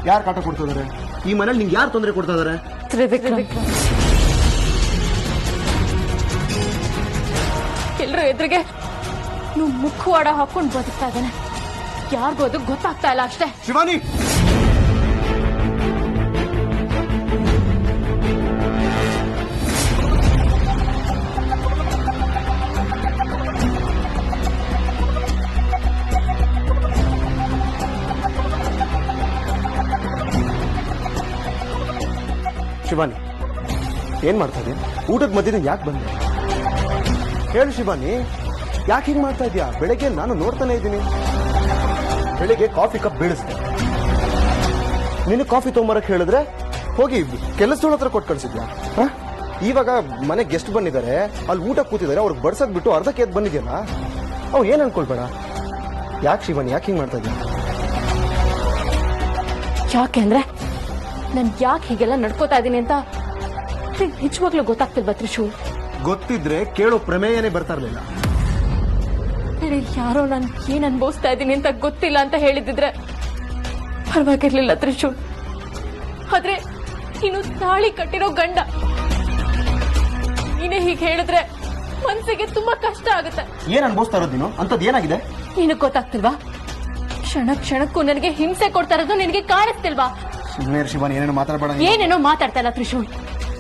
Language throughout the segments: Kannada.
ಯಾರು ಕಾಟ ಕೊಡ್ತಾ ಇದಾರೆ ಈ ಮನೇಲಿ? ನಿಂಗೆ ಯಾರು ತೊಂದರೆ ಕೊಡ್ತಾ ಇದಾರೆ? ಎಲ್ರು ಎದುರಿಗೆ ನೀವು ಮುಖವಾಡ ಹಾಕೊಂಡು ಬದುಕ್ತಾ ಇದ್ದಾನೆ. ಯಾರಿಗೂ ಅದು ಗೊತ್ತಾಗ್ತಾ ಇಲ್ಲ ಅಷ್ಟೇ. ಶಿವಾನಿ, ಶಿವಾನಿ ಏನ್ ಮಾಡ್ತಾ ಇದೀಯ? ಊಟದ ಮಧ್ಯದಿಂದ ಯಾಕೆ ಬಂದೆ ಹೇಳು ಶಿವಾನಿ. ಯಾಕೆ ಹಿಂಗ್ ಮಾಡ್ತಾ ಇದೀಯಾ? ಬೆಳಗ್ಗೆ ನಾನು ನೋಡ್ತಾನೆ ಇದ್ದೀನಿ. ಬೆಳಿಗ್ಗೆ ಕಾಫಿ ಕಪ್ ಬೀಳಿಸ್ದೆ, ನಿನ್ನ ಕಾಫಿ ತೊಗೊಂಬರಕ್ ಹೇಳಿದ್ರೆ ಹೋಗಿ ಕೆಲಸದವ್ರ ಹತ್ರ ಕೊಟ್ಟು ಕಳ್ಸಿದ್ಯಾ? ಇವಾಗ ಮನೆ ಗೆಸ್ಟ್ ಬಂದಿದ್ದಾರೆ, ಅಲ್ಲಿ ಊಟ ಕೂತಿದ್ದಾರೆ, ಅವ್ರಿಗೆ ಬಡ್ಸಕ್ ಬಿಟ್ಟು ಅರ್ಧಕ್ಕೆ ಎದ್ದು ಬಂದಿದ್ಯಲ್ಲ. ಅವ್ ಏನ್ ಅನ್ಕೊಳ್ಬೇಡ. ಯಾಕೆ ಶಿವಾನಿ ಯಾಕೆ ಹಿಂಗ್ ಮಾಡ್ತಾ ಇದೀಯ? ಯಾಕೆ ಅಂದ್ರೆ ನನ್ ಯಾಕೆ ಹೀಗೆಲ್ಲ ನಡ್ಕೋತಾ ಇದೀನಿ ಅಂತ ನಿಜವಾಗ್ಲೂ ಗೊತ್ತಾಗ್ತಿಲ್ವಾ ತ್ರಿಶೂಲ್? ಗೊತ್ತಿದ್ರೆ ಕೇಳೋ ಪ್ರಮೇಯನೇ ಬರ್ತಾ ಇರ್ಲಿಲ್ಲ. ಯಾರೋ ನಾನು ಏನ್ ಅನ್ಭವಿಸ್ತಾ ಇದ್ದೀನಿ ಅಂತ ಗೊತ್ತಿಲ್ಲ ಅಂತ ಹೇಳಿದ್ರೆ ಪರವಾಗಿರ್ಲಿಲ್ಲ ತ್ರಿಶೂಲ್. ಆದ್ರೆ ನೀನು ತಾಳಿ ಕಟ್ಟಿರೋ ಗಂಡ, ನೀನೇ ಹೀಗೆ ಹೇಳಿದ್ರೆ ಮನ್ಸಿಗೆ ತುಂಬಾ ಕಷ್ಟ ಆಗುತ್ತೆ. ಏನ್ ಅನ್ಭವಿಸ್ತಾ ಇರೋದು ನೀನು? ಅಂತದ್ ಏನಾಗಿದೆ? ನಿನಗ್ ಗೊತ್ತಾಗ್ತಿಲ್ವಾ? ಕ್ಷಣ ಕ್ಷಣಕ್ಕೂ ನನಗೆ ಹಿಂಸೆ ಕೊಡ್ತಾ ಇರೋದು ನಿನಗೆ ಕಾಣಿಸ್ತಿಲ್ವಾ? ಸುಮ್ಮನೆ ಶಿವಾನಿ, ಏನೇನೋ ಮಾತಾಡಬೇಡ. ಏನೇನೋ ಮಾತಾಡ್ತಾ ಇಲ್ಲ ತ್ರಿಶೂಲ್,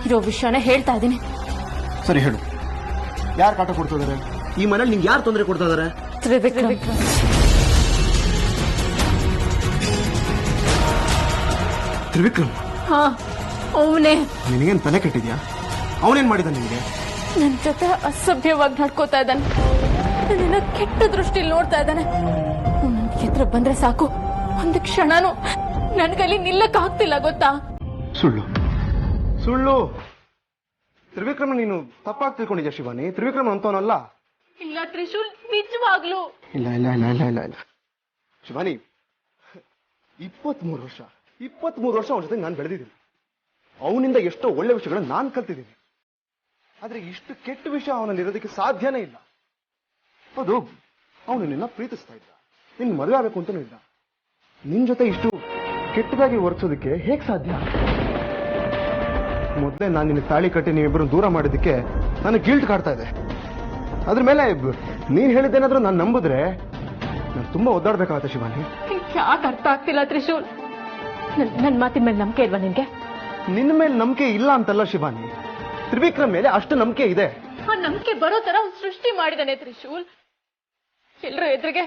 ಇರೋ ವಿಷಯನ ಹೇಳ್ತಾ ಇದ್ದೀನಿ. ಸರಿ ಹೇಳು, ಯಾರು ಕಾಟ ಕೊಡ್ತಾ ಇದಾರೆ ಈ ಮನೇಲಿ? ನಿಂಗೆ ಯಾರು ತೊಂದರೆ ಕೊಡ್ತಾ ಇದಾರೆ? ತ್ರಿವಿಕ್ರಮ್. ಹಾ, ಅವನೇ. ನಿನಗೇನ್ ತಲೆ ಕೆಟ್ಟಿದ್ಯಾ? ಅವನೇನ್ ಮಾಡಿದ ನಿನಗೆ? ನನ್ ಜೊತೆ ಅಸಭ್ಯವಾಗಿ ನಡ್ಕೋತಾ ಇದ್ದಾನೆ, ನನ್ನ ಕೆಟ್ಟ ದೃಷ್ಟಿಲಿ ನೋಡ್ತಾ ಇದ್ದಾನೆ. ಎದುರು ಬಂದ್ರೆ ಸಾಕು, ಒಂದು ಕ್ಷಣನೂ ನನ್ ಕೈಲಿ ನಿಲ್ಲಕ್ ಆಗ್ತಿಲ್ಲ, ಗೊತ್ತಾ? ಸುಳ್ಳು ಸುಳ್ಳು. ತ್ರಿವಿಕ್ರಮ ನೀನು ತಪ್ಪಾಗಿ ತಿಳ್ಕೊಂಡಿದ್ಯಾ ಶಿವಾನಿ? ತ್ರಿವಿಕ್ರಮ ಅಂತವನಲ್ಲ. ಇಲ್ಲ ತ್ರಿಶೂಲ್, ನಿಜವಾಗ್ಲು ಇಲ್ಲ ಇಲ್ಲ ಇಲ್ಲ ಇಲ್ಲ ಇಲ್ಲ ಇಲ್ಲ ಶಿವಾನಿ, 23 ವರ್ಷ ಅವನ ಜೊತೆ ನಾನು ಬೆಳೆದಿದ್ದೀನಿ. ಅವನಿಂದ ಎಷ್ಟೋ ಒಳ್ಳೆ ವಿಷಯಗಳನ್ನ ನಾನು ಕಲ್ತಿದ್ದೀನಿ. ಆದ್ರೆ ಇಷ್ಟು ಕೆಟ್ಟ ವಿಷಯ ಅವನಲ್ಲಿ ಇರೋದಕ್ಕೆ ಸಾಧ್ಯನೇ ಇಲ್ಲ. ಹೌದು, ಅವನು ನಿನ್ನ ಪ್ರೀತಿಸ್ತಾ ಇದ್ದ, ನಿನ್ ಮದುವೆ ಆಗಬೇಕು ಅಂತನೂ ಇಲ್ಲ. ನಿನ್ ಜೊತೆ ಇಷ್ಟು ಕೆಟ್ಟದಾಗಿ ವರ್ತಿಸೋದಕ್ಕೆ ಹೇಗ್ ಸಾಧ್ಯ? ಮೊದಲೇ ನಾನು ನಿನ್ನ ತಾಳಿ ಕಟ್ಟಿ ನೀವಿಬ್ಬರು ದೂರ ಮಾಡಿದ್ದಕ್ಕೆ ನನಗೆ ಗಿಲ್ಟ್ ಕಾಡ್ತಾ ಇದೆ. ಅದ್ರ ಮೇಲೆ ನೀನ್ ಹೇಳಿದ್ದೇನಾದ್ರೂ ನಾನು ನಂಬಿದ್ರೆ ನಾನು ತುಂಬಾ ಒದ್ದಾಡ್ಬೇಕಾಗತ್ತೆ ಶಿವಾನಿ. ಯಾಕೆ ಅರ್ಥ ಆಗ್ತಿಲ್ಲ ತ್ರಿಶೂಲ್? ನನ್ ಮಾತಿನ ಮೇಲೆ ನಂಬಿಕೆ ಇಲ್ವಾ ನಿನ್ಗೆ? ನಿನ್ನ ಮೇಲೆ ನಂಬಿಕೆ ಇಲ್ಲ ಅಂತಲ್ಲ ಶಿವಾನಿ, ತ್ರಿವಿಕ್ರಮ್ ಮೇಲೆ ಅಷ್ಟು ನಂಬಿಕೆ ಇದೆ. ಆ ನಂಬಿಕೆ ಬರೋ ತರ ಸೃಷ್ಟಿ ಮಾಡಿದಾನೆ ತ್ರಿಶೂಲ್. ಎಲ್ರ ಎದುರಿಗೆ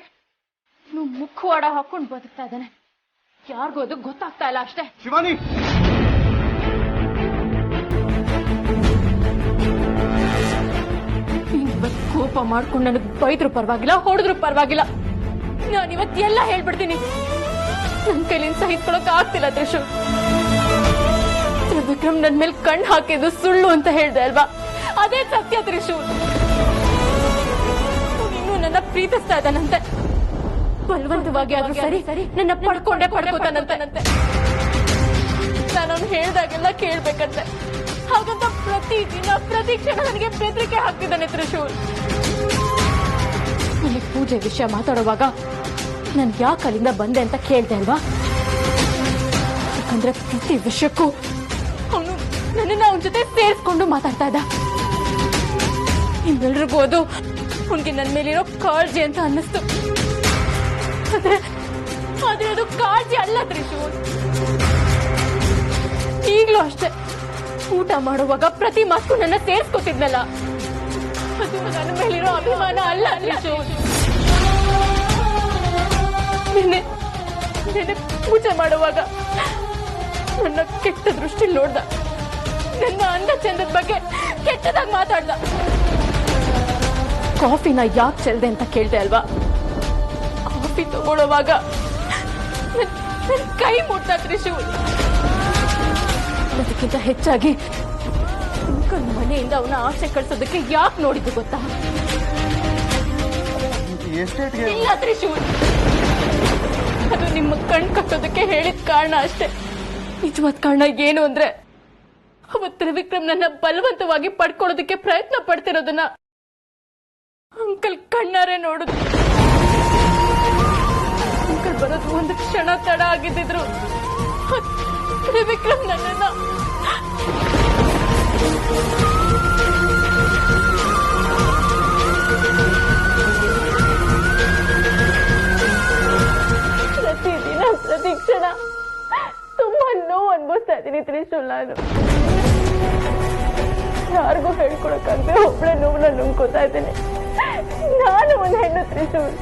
ನೀವು ಮುಖವಾಡ ಹಾಕೊಂಡು ಬದುಕ್ತಾ ಇದ್ದಾನೆ. ಯಾರಿಗೂ ಅದು ಗೊತ್ತಾಗ್ತಾ ಇಲ್ಲ ಅಷ್ಟೇ. ಶಿವಾನಿ, ಕೋಪ ಮಾಡ್ಕೊಂಡು ನನಗೆ ಬೈದ್ರು ಪರವಾಗಿಲ್ಲ, ಹೊಡೆದ್ರು ಪರವಾಗಿಲ್ಲ, ನಾನಿವತ್ತೆಲ್ಲ ಹೇಳ್ಬಿಡ್ತೀನಿ. ನನ್ ಕೈಲಿಂದ ಸಹಿಸ್ಕೊಳಕ್ ಆಗ್ತಿಲ್ಲ ತ್ರಿಶೂಲ್. ತ್ರಿವಿಕ್ರಮ್ ನನ್ ಮೇಲೆ ಕಣ್ಣು ಹಾಕಿದ್ದು ಸುಳ್ಳು ಅಂತ ಹೇಳ್ದೆ ಅಲ್ವಾ? ಅದೇ ಸತ್ಯ ತ್ರಿಶೂಲ್. ಇನ್ನು ನನ್ನ ಪ್ರೀತಿಸ್ತಾ ಇದ್ದಾನಂತೆ, ಬಲವಂತವಾಗಿ ಆದ್ರೂ ಸರಿ ನನ್ನ ಪಡ್ಕೋತಾನಂತೆ. ನಾನು ಹೇಳ್ದಾಗೆಲ್ಲ ಕೇಳ್ಬೇಕಂತೆ. ಹಾಗಂತ ಪ್ರತಿ ದಿನ ಪ್ರತಿ ಕ್ಷಣ ನನಗೆ ಬೆದರಿಕೆ ಹಾಕ್ತಿದ್ದಾನೆ ತ್ರಿಶೂಲ್. ನನಗೆ ಪೂಜೆ ವಿಷಯ ಮಾತಾಡುವಾಗ ನಾನು ಯಾಕೆ ಅಲ್ಲಿಂದ ಬಂದೆ ಅಂತ ಕೇಳ್ದೆ ಅಲ್ವಾ? ಯಾಕಂದ್ರೆ ಪ್ರತಿ ವಿಷಯಕ್ಕೂ ಅವನು ನನ್ನನ್ನ ಅವನ ಜೊತೆ ಸೇರಿಸ್ಕೊಂಡು ಮಾತಾಡ್ತಾ ಇದ್ದ. ನಿಮ್ಮೆಲ್ರಿಗೂ ಅದು ಅವನಿಗೆ ನನ್ನ ಮೇಲಿರೋ ಕಾಳಜಿ ಅಂತ ಅನ್ನಿಸ್ತು. ಆದ್ರೆ ಅದು ಕಾಳಜಿ ಅಲ್ಲ ತ್ರಿಶೂಲ್. ಈಗ್ಲೂ ಅಷ್ಟೇ, ಊಟ ಮಾಡುವಾಗ ಪ್ರತಿ ಮಾತು ನನ್ನ ಸೇರಿಸ್ಕೊತಿದ್ನಲ್ಲ, ಅದು ನನ್ನ ಮೇಲಿರೋ ಅಭಿಮಾನ ಅಲ್ಲ ತ್ರಿಶೂಲ್. ನಿನ್ನೆ ಪೂಜೆ ಮಾಡುವಾಗ ನನ್ನ ಕೆಟ್ಟ ದೃಷ್ಟಿ ನೋಡ್ದ, ನನ್ನ ಅಂದ ಚಂದದ ಬಗ್ಗೆ ಕೆಟ್ಟದಾಗಿ ಮಾತಾಡ್ದ. ಕಾಫಿನ ಯಾಕೆ ಚೆಲ್ದೆ ಅಂತ ಕೇಳ್ದೆ ಅಲ್ವಾ? ಕಾಫಿ ತಗೊಳ್ಳುವಾಗ ನನ್ ಕೈ ಮುಟ್ಟ ತ್ರಿಶೂಲ್. ಅದಕ್ಕಿಂತ ಹೆಚ್ಚಾಗಿ ಮನೆಯಿಂದ ಅವನ ಆಸೆ ಕಳ್ಸೋದಕ್ಕೆ ಯಾಕೆ ನೋಡಿದ್ದು ಗೊತ್ತಾ? ಇಲ್ಲ ತ್ರಿಶೂಲ್, ಅದು ನಿಮ್ಮ ಕಣ್ ಕಟ್ಟೋದಕ್ಕೆ ಹೇಳಿದ ಕಾರಣ ಅಷ್ಟೇ. ನಿಜವಾದ ಕಾರಣ ಏನು ಅಂದ್ರೆ, ಅವತ್ತು ತ್ರಿವಿಕ್ರಮ್ ನನ್ನ ಬಲವಂತವಾಗಿ ಪಡ್ಕೊಳ್ಳೋದಕ್ಕೆ ಪ್ರಯತ್ನ ಪಡ್ತಿರೋದನ್ನ ಅಂಕಲ್ ಕಣ್ಣಾರೆ ನೋಡಿದ್ರು. ಅಂಕಲ್ ಬರೋದು ಒಂದು ಕ್ಷಣ ತಡ ಆಗಿದ್ದಿದ್ರು ತ್ರಿವಿಕ್ರಮ್ ನನ್ನನ್ನ ಪ್ರತಿದಿನ ಪ್ರತಿ ಕ್ಷಣ ತುಂಬಾ ನೋವು ಅನ್ಭವಿಸ್ತಾ ಇದ್ದೀನಿ ತ್ರಿಶೂಲ್. ನಾನು ಯಾರಿಗೂ ಹೇಳ್ಕೊಳಕ್ಕಾಗದೆ ಒಬ್ಬಳೆ ನೋವನ್ನ ನುಂಗ್ಕೋತಾ ಇದ್ದೀನಿ. ನಾನು ಒಂದು ಹೆಣ್ಣು ತ್ರಿಶೂಲ್.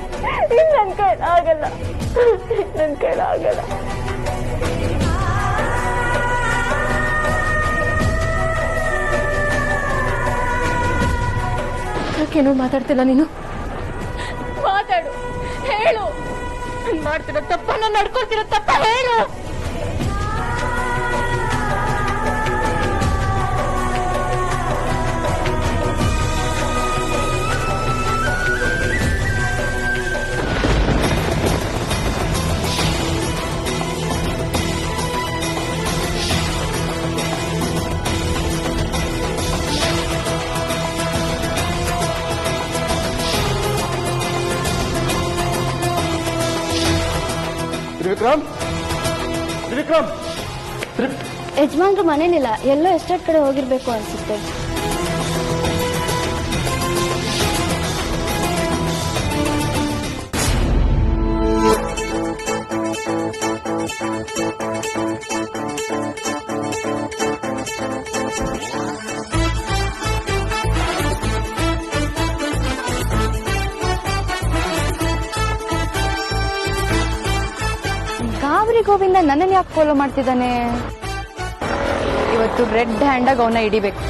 ಇನ್ನು ನನ್ನ ಕೈಲಾಗಲ್ಲ, ನನ್ನ ಕೈಲಾಗಲ್ಲ. ಯಾಕೇನೋ ಮಾತಾಡ್ತಿಲ್ಲ ನೀನು? ಮಾತಾಡು, ಹೇಳು. ನಾನು ಮಾಡ್ತಿರೋ ತಪ್ಪ, ನಾನು ನಡ್ಕೊಳ್ತಿರೋ ತಪ್ಪ ಹೇಳು. ತ್ರಿವಿಕ್ರಮ್, ತ್ರಿವಿಕ್ರಮ್, ಯಜಮಾನ್ರು ಮನೇಲಿಲ್ಲ, ಎಲ್ಲೋ ಎಸ್ಟೇಟ್ ಕಡೆ ಹೋಗಿರ್ಬೇಕು ಅನ್ಸುತ್ತೆ. ಗಾಬರಿ ಗೋವಿಂದ ನನ್ನನ್ನು ಯಾಕೆ ಫಾಲೋ ಮಾಡ್ತಿದ್ದಾನೆ? ಇವತ್ತು ರೆಡ್ ಹ್ಯಾಂಡಾಗಿ ಅವನ್ನ ಹಿಡಿಬೇಕು.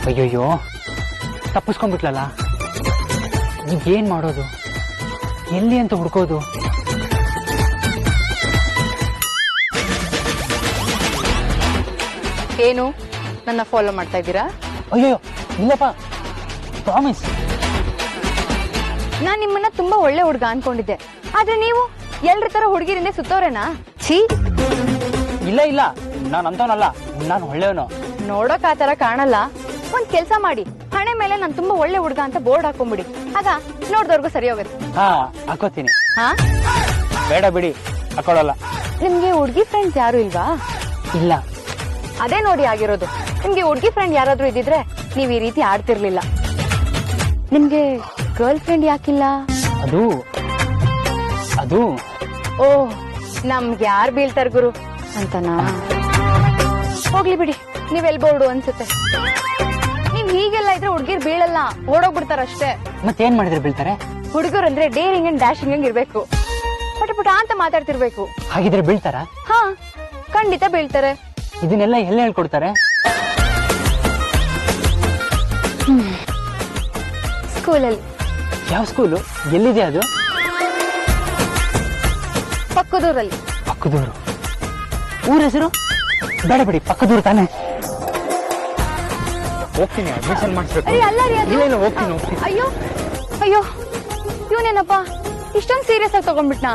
ಅಯ್ಯೋಯ್ಯೋ, ತಪ್ಪಿಸ್ಕೊಂಡ್ಬಿಟ್ಲಲ್ಲ. ಈಗೇನ್ ಮಾಡೋದು? ಎಲ್ಲಿ ಅಂತ ಹುಡ್ಕೋದು? ಏನು ನನ್ನ ಫಾಲೋ ಮಾಡ್ತಾ ಇದ್ದೀರಾ? ಅಯ್ಯೋ ಇಲ್ಲಪ್ಪ, ಪ್ರಾಮಿಸ್. ನಾನ್ ನಿಮ್ಮನ್ನ ತುಂಬಾ ಒಳ್ಳೆ ಹುಡುಗ ಅನ್ಕೊಂಡಿದ್ದೆ, ಆದ್ರೆ ನೀವು ಎಲ್ರ ತರ ಹುಡುಗಿರಿಂದ ಸುತ್ತೋರೇನಾ? ಛೀ! ಇಲ್ಲ ಇಲ್ಲ, ನಾನು ಅಂತವನಲ್ಲ, ನಾನು ಒಳ್ಳೆಯವನು. ನೋಡೋಕ್ ಆ ತರ ಕಾಣಲ್ಲ. ಒಂದ್ ಕೆಲ್ಸ ಮಾಡಿ, ಹಣೆ ಮೇಲೆ ನಾನ್ ತುಂಬಾ ಒಳ್ಳೆ ಹುಡುಗ ಅಂತ ಬೋರ್ಡ್ ಹಾಕೊಂಡ್ಬಿಡಿ. ಆಗ ನೋಡ್ದವ್ರಿಗೂ ಸರಿ ಹೋಗುತ್ತೆ. ಹಾ, ಹಾಕೋತೀನಿ. ಹಾ, ಬೇಡ ಬಿಡಿ, ಹಾಕೊಳ್ಳಲ್ಲ. ನಿಮ್ಗೆ ಹುಡುಗಿ ಫ್ರೆಂಡ್ಸ್ ಯಾರು ಇಲ್ವಾ? ಇಲ್ಲ. ಅದೇ ನೋಡಿ ಆಗಿರೋದು. ನಿಮ್ಗೆ ಹುಡುಗಿ ಫ್ರೆಂಡ್ ಯಾರಾದ್ರೂ ಇದ್ದಿದ್ರೆ ನೀವ್ ಈ ರೀತಿ ಆಡ್ತಿರ್ಲಿಲ್ಲ. ನಿಮ್ಗೆ ಗರ್ಲ್ ಫ್ರೆಂಡ್ ಯಾಕಿಲ್ಲ? ಅದು ಅದು ಓ, ನಮ್ಗೆ ಯಾರು ಬೀಳ್ತಾರ ಗುರು ಅಂತನಾ? ಹೋಗ್ಲಿ ಬಿಡಿ, ನೀವೆಲ್ ಬೋರ್ಡು ಅನ್ಸುತ್ತೆ. ನೀವ್ ಹೀಗೆಲ್ಲ ಇದ್ರೆ ಹುಡ್ಗಿರ್ ಬೀಳಲ್ಲ, ಓಡೋಗ್ಬಿಡ್ತಾರಷ್ಟೇ. ಮತ್ತೇನ್ ಮಾಡಿದ್ರೆ ಬೀಳ್ತಾರೆ? ಹುಡುಗರು ಅಂದ್ರೆ ಡೇರಿಂಗ್ ಅಂಡ್ ಡ್ಯಾಶಿಂಗ್ ಹಂಗ್ ಇರ್ಬೇಕು, ಪಟ ಪಟ ಅಂತ ಮಾತಾಡ್ತಿರ್ಬೇಕು. ಹಾಗಿದ್ರೆ ಬೀಳ್ತಾರ? ಹಾ, ಖಂಡಿತ ಬೀಳ್ತಾರೆ. ಇದನ್ನೆಲ್ಲ ಎಲ್ಲ ಹೇಳ್ಕೊಡ್ತಾರೆ? ಸ್ಕೂಲಲ್ಲಿ. ಯಾವ ಸ್ಕೂಲು? ಎಲ್ಲಿದೆ ಅದು? ಪಕ್ಕದೂರಲ್ಲಿ. ಪಕ್ಕದೂರು? ಊರ ಹೆಸರು? ಬೇಡ ಬಿಡಿ, ಪಕ್ಕದೂರು ತಾನೆ. ಹೋಗ್ತೀನಿ, ಅಡ್ಮಿಷನ್ ಮಾಡಿಸ್ಬೇಕು. ಅಯ್ಯ, ಅಲ್ಲ ರೀ, ಅದು- ಇಲ್ಲ ಹೋಗ್ತೀನಿ. ಅಯ್ಯೋ ಅಯ್ಯೋ, ಇವನೇನಪ್ಪ ಇಷ್ಟೊಂದು ಸೀರಿಯಸ್ ಆಗಿ ತಗೊಂಡ್ಬಿಟ್ನಾ?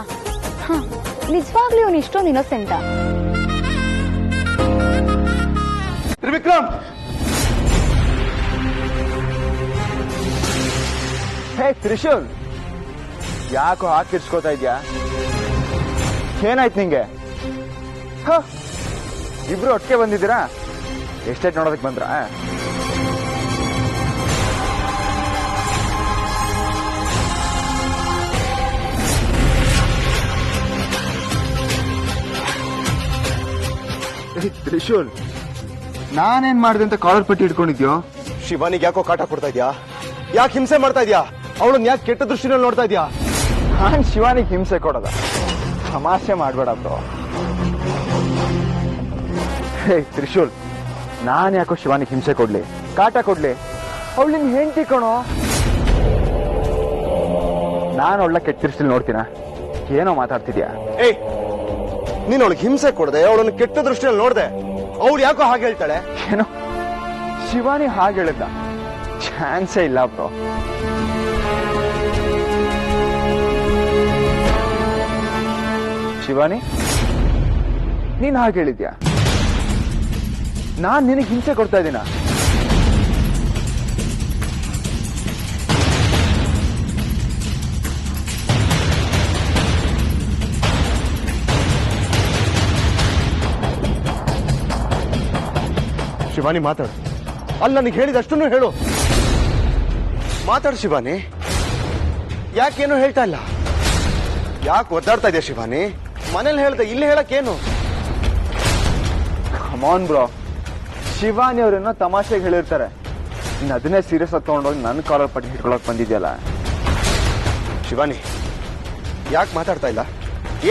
ನಿಜವಾಗ್ಲೂ ಇವನು ಇಷ್ಟೊಂದು ಇನ್ನೋಸೆಂಟಾ? ತ್ರಿವಿಕ್ರಮ್, ಹೇ ತ್ರಿಶೂಲ್, ಯಾಕೋ ಹಾಕಿರ್ಸ್ಕೋತಾ ಇದ್ಯಾ? ಏನಾಯ್ತು ನಿಂಗೆ? ಇಬ್ರು ಒಟ್ಟಿಗೆ ಬಂದಿದ್ದೀರಾ? ಎಸ್ಟೇಟ್ ನೋಡೋದಕ್ಕೆ ಬಂದ್ರ? ತ್ರಿಶೂಲ್, ನಾನೇನ್ ಮಾಡಿದೆ ಅಂತ ಕಾಲರ್ ಪಟ್ಟಿ ಇಟ್ಕೊಂಡಿದ್ಯೋ? ಶಿವಾನಿಗೆ ಯಾಕೋ ಕಾಟ ಕೊಡ್ತಾ ಇದ್ಯಾ? ಯಾಕೆ ಹಿಂಸೆ ಮಾಡ್ತಾ ಇದ್ಯಾ? ಅವಳನ್ನ ಯಾಕೆ ಕೆಟ್ಟ ದೃಷ್ಟಿನಲ್ಲಿ ನೋಡ್ತಾ ಇದ್ಯಾ? ನಾನ್ ಶಿವಾನಿಗೆ ಹಿಂಸೆ ಕೊಡೋದ? ತಮಾಷೆ ಮಾಡ್ಬೇಡ ಬ್ರೋ. ಹೇ ತ್ರಿಶೂಲ್, ನಾನ್ ಯಾಕೋ ಶಿವಾನಿಗೆ ಹಿಂಸೆ ಕೊಡ್ಲಿ, ಕಾಟ ಕೊಡ್ಲಿ? ಅವಳು ನಿನ್ ಹೆಂಡತಿ ಕಣೋ. ನಾನು ಅವಳ ಕೆಟ್ಟ ದೃಷ್ಟಿಲಿ ನೋಡ್ತೀನ? ಏನೋ ಮಾತಾಡ್ತಿದ್ಯಾ? ಏಯ್, ನೀನ್ ಅವಳಿಗೆ ಹಿಂಸೆ ಕೊಡದೆ ಅವಳನ್ನು ಕೆಟ್ಟ ದೃಷ್ಟಿಯಲ್ಲಿ ನೋಡ್ದೆ, ಅವಳು ಯಾಕೋ ಹಾಗೆ ಹೇಳ್ತಾಳೆ? ಏನೋ ಶಿವಾನಿ ಹಾಗೆ ಹೇಳಿದ್ದ? ಚಾನ್ಸೇ ಇಲ್ಲ ಬ್ರೋ. ಶಿವಾನಿ, ನೀನ್ ಹಾಗೆ ಹೇಳಿದ್ಯಾ? ನಾನ್ ನಿನಗೆ ಹಿಂಸೆ ಕೊಡ್ತಾ ಇದ್ದೀನ? ಶಿವಾನಿ ಮಾತಾಡು. ಅಲ್ಲಿ ನನಗೆ ಹೇಳಿದಷ್ಟನ್ನು ಹೇಳು. ಮಾತಾಡು ಶಿವಾನಿ. ಯಾಕೇನು ಹೇಳ್ತಾ ಇಲ್ಲ? ಯಾಕೆ ಒದ್ದಾಡ್ತಾ ಇದೆಯಾ ಶಿವಾನಿ? ಮನೇಲಿ ಹೇಳ್ದೆ, ಇಲ್ಲಿ ಹೇಳಕ್ಕೇನು? ಕಮಾನ್ ಬ್ರೋ, ಶಿವಾನಿ ಅವ್ರೇನೋ ತಮಾಷೆಗೆ ಹೇಳಿರ್ತಾರೆ, ಇನ್ನು ಅದನ್ನೇ ಸೀರಿಯಸ್ ಆಗಿ ತಗೊಂಡೋಗಿ ನನ್ನ ಕಾಲರ್ ಪಟ್ಟಿ ಹಿಡ್ಕೊಳಕ್ ಬಂದಿದ್ಯಲ್ಲ. ಶಿವಾನಿ, ಯಾಕೆ ಮಾತಾಡ್ತಾ ಇಲ್ಲ?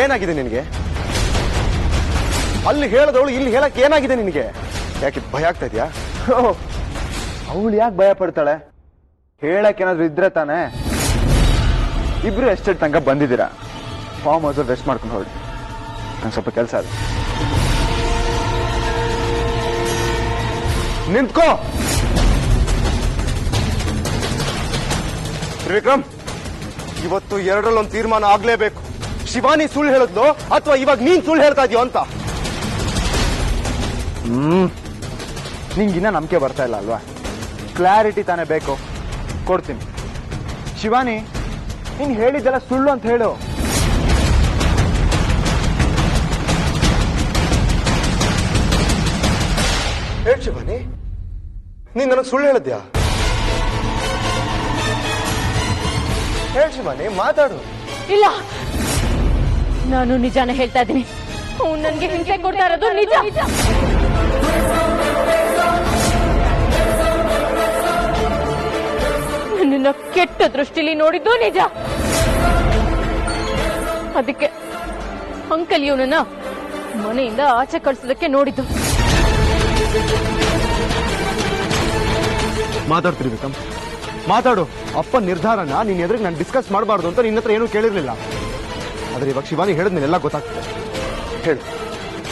ಏನಾಗಿದೆ ನಿನಗೆ? ಅಲ್ಲಿ ಹೇಳದವಳು ಇಲ್ಲಿ ಹೇಳಕ್ ಏನಾಗಿದೆ ನಿನಗೆ? ಯಾಕೆ ಭಯ ಆಗ್ತಾ ಇದೆಯಾ? ಅವಳು ಯಾಕೆ ಭಯ ಪಡ್ತಾಳೆ? ಹೇಳಕ್ ಏನಾದ್ರು ಇದ್ರೆ ತಾನೆ. ಇಬ್ರು ಎಸ್ಟೇಟ್ ತನಕ ಬಂದಿದ್ದೀರಾ, ಫಾರ್ಮ್ ಹೌಸ್ ರೆಸ್ಟ್ ಮಾಡ್ಕೊಂಡು ಹೊರಡಿ. ನಂಗೆ ಸ್ವಲ್ಪ ಕೆಲಸ ಇದೆ. ನಿಂತ್ಕೋ ತ್ರಿವಿಕ್ರಮ್. ಇವತ್ತು ಎರಡರಲ್ಲೊಂದು ತೀರ್ಮಾನ ಆಗ್ಲೇಬೇಕು. ಶಿವಾನಿ ಸುಳ್ಳು ಹೇಳಿದ್ಲು ಅಥವಾ ಇವಾಗ ನೀನ್ ಸುಳ್ಳು ಹೇಳ್ತಾ ಇದೀಯೋ ಅಂತ. ನಿಂಗಿನ್ನ ನಂಬಿಕೆ ಬರ್ತಾ ಇಲ್ಲ ಅಲ್ವಾ? ಕ್ಲಾರಿಟಿ ತಾನೇ ಬೇಕು, ಕೊಡ್ತೀನಿ. ಶಿವಾನಿ, ನೀನ್ ಹೇಳಿದ್ದೆಲ್ಲ ಸುಳ್ಳು ಅಂತ ಹೇಳು. ಹೇಳಿ ಶಿವಾನಿ, ನೀನ್ ನನಗೆ ಸುಳ್ಳು ಹೇಳಿದ್ಯಾ? ಹೇಳಿ ಶಿವಾನಿ, ಮಾತಾಡು. ಇಲ್ಲ, ನಾನು ನಿಜಾನ ಹೇಳ್ತಾ ಇದ್ದೀನಿ. ಅವ್ನು ನನ್ಗೆ ಹಿಂಸೆ ಕೊಡ್ತಾ ಇರೋದು ನಿಜ. ನನ್ನನ್ನ ಕೆಟ್ಟ ದೃಷ್ಟಿಲಿ ನೋಡಿದ್ದು ನಿಜ. ಅದಕ್ಕೆ ಅಂಕಲ್ ಇವನನ್ನ ಮನೆಯಿಂದ ಆಚೆ ಕಳ್ಸೋದಕ್ಕೆ ನೋಡಿದ್ದು. ಮಾತಾಡ್ತೀರಿ ವಿಕ್ರಮ್, ಮಾತಾಡು. ಅಪ್ಪ ನಿರ್ಧಾರನ ನಿನ್ ಎದುರಿಗೆ ನಾನು ಡಿಸ್ಕಸ್ ಮಾಡಬಾರ್ದು ಅಂತ ನಿನ್ನ ಹತ್ರ ಏನೂ ಕೇಳಿರ್ಲಿಲ್ಲ. ಆದ್ರೆ ಇವಾಗ ಶಿವಾನಿ ಹೇಳಿದ್ಮೇಲೆಲ್ಲ ಗೊತ್ತಾಗ್ತದೆ. ಹೇಳು,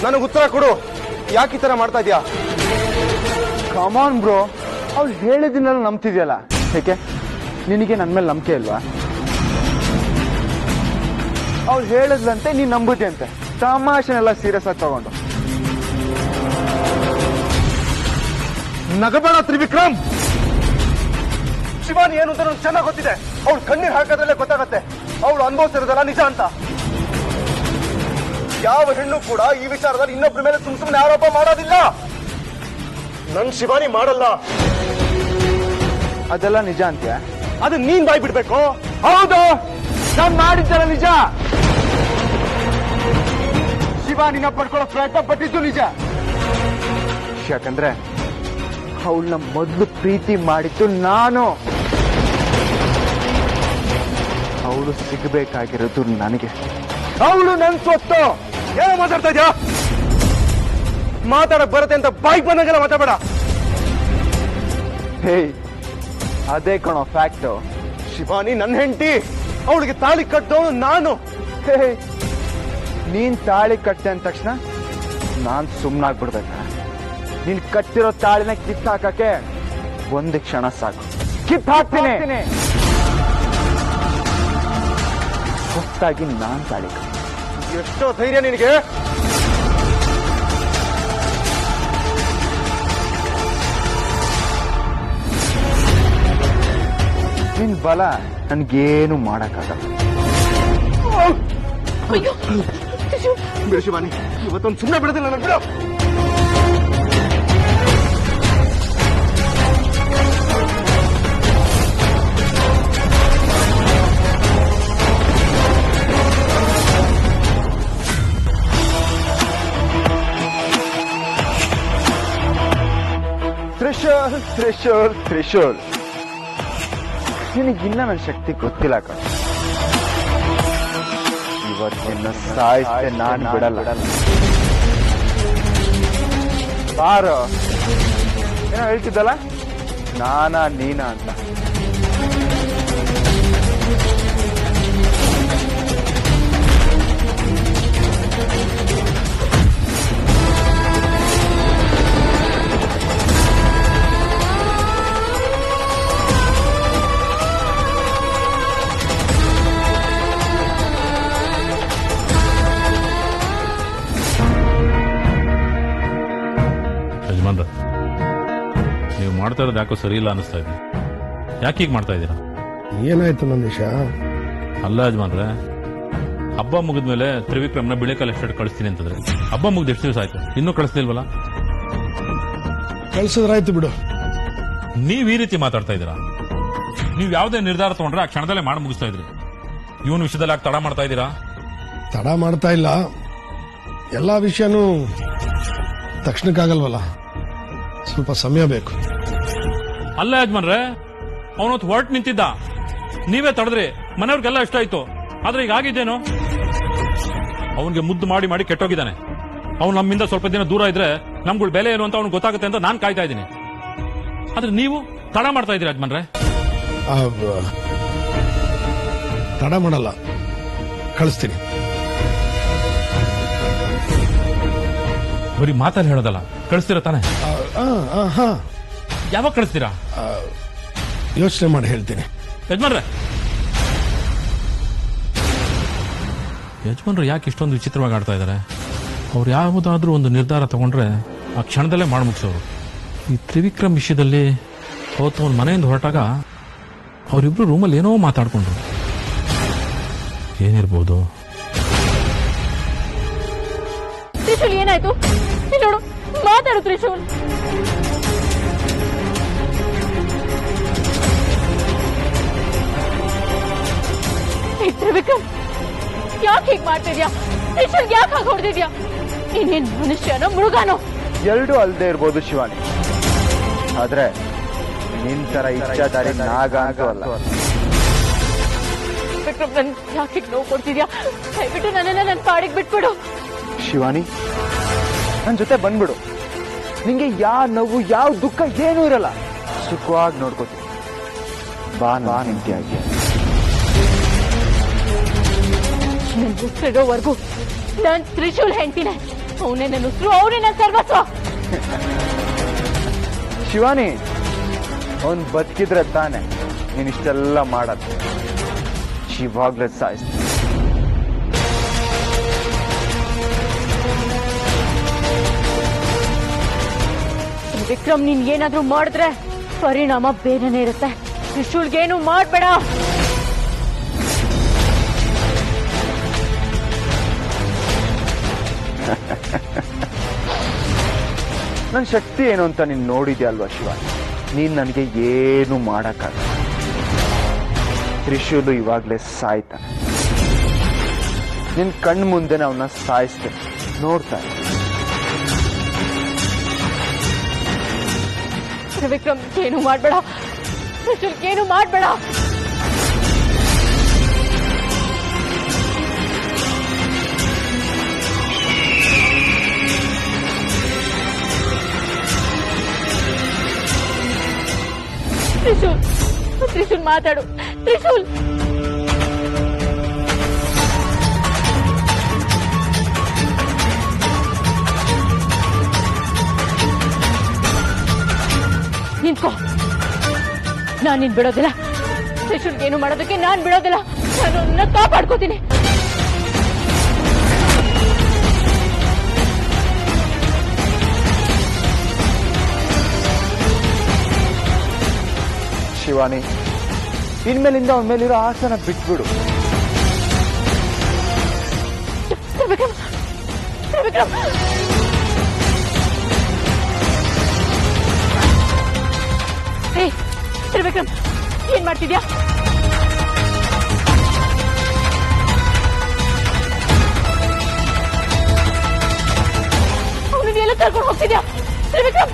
ನನಗೆ ಉತ್ತರ ಕೊಡು. ಯಾಕೆ ಈ ತರ ಮಾಡ್ತಾ ಇದ್ಯಾ? ಕಮಾನ್ ಬ್ರೋ, ಅವ್ಳು ಹೇಳಿದ್ದನ್ನೆಲ್ಲ ನಂಬ್ತಿದ್ಯಲ್ಲ. ಏಕೆ, ನಿನಗೆ ನನ್ನ ಮೇಲೆ ನಂಬಿಕೆ ಇಲ್ವಾ? ಅವ್ಳು ಹೇಳಿದ್ಲಂತೆ ನೀನ್ ನಂಬುತ್ತೆ ಅಂತೆ. ತಮಾಷೆನೆಲ್ಲ ಸೀರಿಯಸ್ ಆಗಿ ತಗೊಂಡು ನಗಬೇಡ ತ್ರಿವಿಕ್ರಮ್. ಶಿವಾನಿ ಏನು ಅಂತ ನನಗೆ ಚೆನ್ನಾಗಿ ಗೊತ್ತಿದೆ. ಅವಳು ಕಣ್ಣೀರ್ ಹಾಕೋದ್ರಲ್ಲೇ ಗೊತ್ತಾಗತ್ತೆ ಅವಳು ಅನುಭವಿಸಿರೋದಲ್ಲ ನಿಜ ಅಂತ. ಯಾವ ಹೆಣ್ಣು ಕೂಡ ಈ ವಿಚಾರದಲ್ಲಿ ಇನ್ನೊಬ್ಬರ ಮೇಲೆ ಸುಮ್ಮನೆ ಆರೋಪ ಮಾಡೋದಿಲ್ಲ. ನನ್ ಶಿವಾನಿ ಮಾಡಲ್ಲ. ಅದೆಲ್ಲ ನಿಜ ಅಂತ್ಯ? ಅದು ನೀನ್ ಬಾಯ್ ಬಿಡ್ಬೇಕು. ಹೌದು, ನಾನ್ ಮಾಡಿದ್ದೆಲ್ಲ ನಿಜ. ಶಿವಾನಿನ ಪಡ್ಕೊಳ್ಳೋ ಪ್ರಯತ್ನ ಪಟ್ಟಿದ್ದು ನಿಜ. ಯಾಕಂದ್ರೆ ಅವಳನ್ನ ಮೊದಲು ಪ್ರೀತಿ ಮಾಡಿದ್ದು ನಾನು. ಅವಳು ಸಿಗಬೇಕಾಗಿರೋದು ನನಗೆ. ಅವಳು ನನ್ ಸ್ವತ್ತು. ಏನೋ ಮಾತಾಡ್ತಾ ಇದ್ಯಾ? ಮಾತಾಡಕ್ ಬರುತ್ತೆ ಅಂತ ಬಾಯ್ಗೆ ಬಂದಂಗೆಲ್ಲ ಮಾತಾಡಬೇಡ. ಹೇ, ಅದೇ ಕಣೋ ಫ್ಯಾಕ್ಟ್. ಶಿವಾನಿ ನನ್ನ ಹೆಂಡತಿ, ಅವಳಿಗೆ ತಾಳಿ ಕಟ್ಟದವನು ನಾನು. ಹೇ, ನೀನ್ ತಾಳಿ ಕಟ್ಟೆ ಅಂದ ತಕ್ಷಣ ನಾನ್ ಸುಮ್ನಾಗ್ಬಿಡ್ಬೇಕ? ನೀನ್ ಕಟ್ಟಿರೋ ತಾಳಿನ ಕಿತ್ತು ಹಾಕಕ್ಕೆ ಒಂದು ಕ್ಷಣ ಸಾಕು, ಕಿತ್ತು ಹಾಕ್ತೀನಿ. ಹೊತ್ತಾಗಿ ನಾನ್ ತಾಳಿ ಕಟ್ಟಿ. ಎಷ್ಟೋ ಧೈರ್ಯ ನಿನಗೆ? ನಿನ್ ಬಲ ನನ್ಗೇನು ಮಾಡಕ್ಕಾಗಲ್ಲ. ಬಿಡು ಶಿವಾನಿ, ಇವತ್ತೊಂದು ಸುಮ್ಮನೆ ಬಿಡೋದಿಲ್ಲ ನಾನು. ಬಿಡು. ತ್ರಿಶೂಲ್ ತ್ರಿಶೂಲ್ ತ್ರಿಶೂಲ್, ನಿನಗಿನ್ನ ನನ್ನ ಶಕ್ತಿ ಗೊತ್ತಿಲ್ಲ ಕಣ. ಇವತ್ತಿನ ಸಾಯಿಸ್ತೆ ನಾನು ಬಿಡಲ್ಲ. ಬಾರೋ, ಏನೋ ಹೇಳ್ತಿದ್ದಲ್ಲ, ನಾನಾ ನೀನಾ ಅಂತ. ಮಾಡ್ತಾ ಇರೋದು ಯಾಕೋ ಸರಿ ಇಲ್ಲ ಅನಿಸ್ತಾ ಇದೆ. ಯಾಕೆ ಹೀಗೆ ಮಾಡ್ತಾ ಇದ್ದೀರಾ? ಏನಾಯ್ತು ನಂದೀಶ? ಅಲ್ಲ ಯಜಮಾನ್ರೆ, ಹಬ್ಬ ಮುಗಿದ್ಮೇಲೆ ತ್ರಿವಿಕ್ರಮ್ನ ಬಿಳೆಕಾಲ್ ಎಸ್ಟೇಟ್ ಕಳಿಸ್ತೀನಿ ಅಂತಂದ್ರೆ ಹಬ್ಬ ಮುಗಿದು ಎಷ್ಟು ದಿವಸ ಆಯ್ತು, ಇನ್ನೂ ಕಳಿಸ್ಲಿಲ್ವಲ್ಲ? ಕಳ್ಸಿದ್ರಾಯ್ತು ಬಿಡು. ನೀವ್ ಈ ರೀತಿ ಮಾತಾಡ್ತಾ ಇದ್ದೀರಾ? ನೀವ್ ಯಾವುದೇ ನಿರ್ಧಾರ ತಗೊಂಡ್ರೆ ಆ ಕ್ಷಣದಲ್ಲೇ ಮಾಡಿ ಮುಗಿಸ್ತಾ ಇದ್ರಿ. ಇವನ್ ವಿಷಯದಲ್ಲಿ ಯಾಕೆ ತಡ ಮಾಡ್ತಾ ಇದ್ದೀರಾ? ತಡ ಮಾಡ್ತಾ ಇಲ್ಲ, ಎಲ್ಲಾ ವಿಷಯನೂ ತಕ್ಷಣಕ್ಕಾಗಲ್ವಲ್ಲ, ಸ್ವಲ್ಪ ಸಮಯ ಬೇಕು. ಅಲ್ಲ ಯಜಮಾನ್ರೆ, ಅವನೊತ್ತು ಹೊರಟು ನಿಂತಿದ್ದ, ನೀವೇ ತಡೆದ್ರಿ, ಮನೆಯವ್ರಿಗೆಲ್ಲ ಇಷ್ಟ ಆಯ್ತು. ಆದ್ರೆ ಈಗ ಆಗಿದ್ದೇನು? ಅವನಿಗೆ ಮುದ್ದು ಮಾಡಿ ಮಾಡಿ ಕೆಟ್ಟೋಗಿದ್ದಾನೆ. ಅವ್ನು ನಮ್ಮಿಂದ ಸ್ವಲ್ಪ ದಿನ ದೂರ ಇದ್ರೆ ನಮ್ಗಳ ಬೆಲೆ ಏನು ಅಂತ ಅವ್ನಿಗೆ ಗೊತ್ತಾಗುತ್ತೆ ಅಂತ ನಾನು ಕಾಯ್ತಾ ಇದ್ದೀನಿ. ಆದ್ರೆ ನೀವು ತಡ ಮಾಡ್ತಾ ಇದ್ದೀರಾ ಯಜಮಾನ್ರೆ. ಆ, ತಡ ಮಾಡಲ್ಲ, ಕಳಿಸ್ತೀನಿ. ಬರೀ ಮಾತಲ್ಲಿ ಹೇಳೋದಲ್ಲ, ಕಳಿಸ್ತೀರಾ ತಾನೆ? ಹಾ, ಯಾವಾಗ ಕಳಿಸ್ತೀರಾ? ಯೋಚನೆ ಮಾಡಿ ಹೇಳ್ತೀನಿ. ಯಜಮಾನ್ರೆ, ಯಜಮಾನ್ರು ಯಾಕೆ ಇಷ್ಟೊಂದು ವಿಚಿತ್ರವಾಗಿ ಆಡ್ತಾ ಇದ್ದಾರೆ? ಅವ್ರು ಯಾವುದಾದ್ರೂ ಒಂದು ನಿರ್ಧಾರ ತಗೊಂಡ್ರೆ ಆ ಕ್ಷಣದಲ್ಲೇ ಮಾಡಿ ಮುಗಿಸೋರು. ಈ ತ್ರಿವಿಕ್ರಮ್ ವಿಷಯದಲ್ಲಿ ಅವತ್ತು ಒಂದು ಮನೆಯಿಂದ ಹೊರಟಾಗ ಅವರಿಬ್ರು ರೂಮಲ್ಲಿ ಏನೋ ಮಾತಾಡ್ಕೊಂಡ್ರು. ಏನಿರ್ಬೋದು? ತ್ರಿಶೂಲ್ ಏನಾಯ್ತು? ಇಲ್ಲಿ ನೋಡು, ಮಾತಾಡು ತ್ರಿಶೂಲ್. ತ್ರಿವಿಕ್ರಮ್, ಯಾಕೆ ಹೀಗೆ ಮಾಡ್ತಿದ್ಯಾ? ತ್ರಿಶೂಲ್ ಯಾಕೆ ಹಾಗೆ ಹೊಡೆದಿದ್ಯಾ? ನೀನೇನ್ ಮನುಷ್ಯನೋ ಮೃಗನೋ? ಎರಡೂ ಅಲ್ದೇ ಇರ್ಬೋದು ಶಿವಾನಿ, ಆದ್ರೆ ನಿನ್ ತರ ಇಚ್ಛಾಧಾರಿ ನಾಗ ಅಂತೂ ಅಲ್ಲ. ವಿಕ್ರಮ್, ನನ್ ಯಾಕೆ ನೋವು ಕೊಡ್ತಿದ್ಯಾ? ದಯವಿಟ್ಟು ನನ್ನನ್ನ ನನ್ನ ಪಾಡಿಗೆ ಬಿಟ್ಬಿಡು. ಶಿವಾನಿ, ನನ್ ಜೊತೆ ಬಂದ್ಬಿಡು. ನಿಂಗೆ ಯಾವ ನೋವು ಯಾವ ದುಃಖ ಏನೂ ಇರಲ್ಲ, ಸುಖವಾಗಿ ನೋಡ್ಕೋತೀನಿ. ಬಾ ನಿಂತಿಯಾಗಿ. ನನ್ ಉಸಿರಿರೋವರೆಗೂ ನಾನ್ ತ್ರಿಶೂಲ್ ಹೆಂಡ್ತಿನೇ. ಅವನೇ ನನ್ನ ಉಸಿರು, ಅವನೇ ನನ್ನ ಸರ್ವಸ್ವ. ಶಿವಾನಿ, ಅವನ್ ಬದುಕಿದ್ರೆ ತಾನೆ ನೀನ್ ಇಷ್ಟೆಲ್ಲ ಮಾಡದ್. ಶಿವಾಗ್ಲೇ ಸಾಯಿಸ್ತೀನಿ. ವಿಕ್ರಮ್, ನೀನ್ ಏನಾದ್ರೂ ಮಾಡಿದ್ರೆ ಪರಿಣಾಮ ಬೇರೆನೇ ಇರುತ್ತೆ. ತ್ರಿಶೂಲ್ಗೇನು ಮಾಡ್ಬೇಡ. ನನ್ ಶಕ್ತಿ ಏನು ಅಂತ ನೀನ್ ನೋಡಿದ್ಯಾ ಅಲ್ವಾ ಶಿವಾನಿ? ನೀನ್ ನನಗೆ ಏನು ಮಾಡಕ್ಕಾಗಲ್ಲ. ತ್ರಿಶೂಲು ಇವಾಗ್ಲೇ ಸಾಯ್ತಾನೆ. ನಿನ್ ಕಣ್ ಮುಂದೆ ಅವನ್ನ ಸಾಯಿಸ್ತೇನೆ, ನೋಡ್ತಾ ಇರು. ವಿಕ್ರಮ್, ಏನು ಮಾಡ್ಬೇಡ. ತ್ರಿಶೂಲ್ಗೇನು ಮಾಡ್ಬೇಡ. ತ್ರಿಶೂಲ್, ತ್ರಿಶೂಲ್ ಮಾತಾಡು. ತ್ರಿಶೂಲ್, ನಿಂತ್ಕೋ. ನಾನ್ ನಿನ್ ಬಿಡೋದಿಲ್ಲ. ತ್ರಿಶೂಲ್ಗೇನು ಮಾಡೋದಕ್ಕೆ ನಾನ್ ಬಿಡೋದಿಲ್ಲ. ನಾನು ನನ್ನ ಕಾಪಾಡ್ಕೋತೀನಿ. ಶಿವಾನಿ, ಇನ್ಮೇಲಿಂದ ಅವನ ಮೇಲಿರೋ ಆಸನ ಬಿಟ್ಬಿಡು. ತ್ರಿವಿಕ್ರಮ್, ತ್ರಿವಿಕ್ರಮ್, ತ್ರಿವಿಕ್ರಮ್, ಏನ್ ಮಾಡ್ತಿದ್ಯಾ? ಅವನಿಗೆ ಎಲ್ಲ ಕರ್ಕೊಂಡು ಹೋಗ್ತಿದ್ಯಾ? ತ್ರಿವಿಕ್ರಮ್,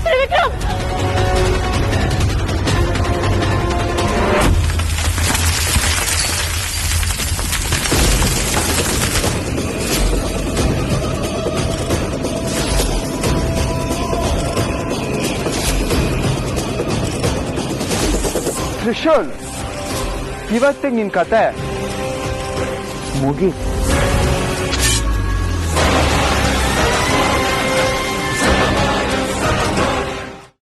ತ್ರಿವಿಕ್ರಮ್, ತ್ರಿಶೂಲ್, ಇವತ್ತಿಗೆ ನಿನ್ ಕತೆ ಮುಗೀತು.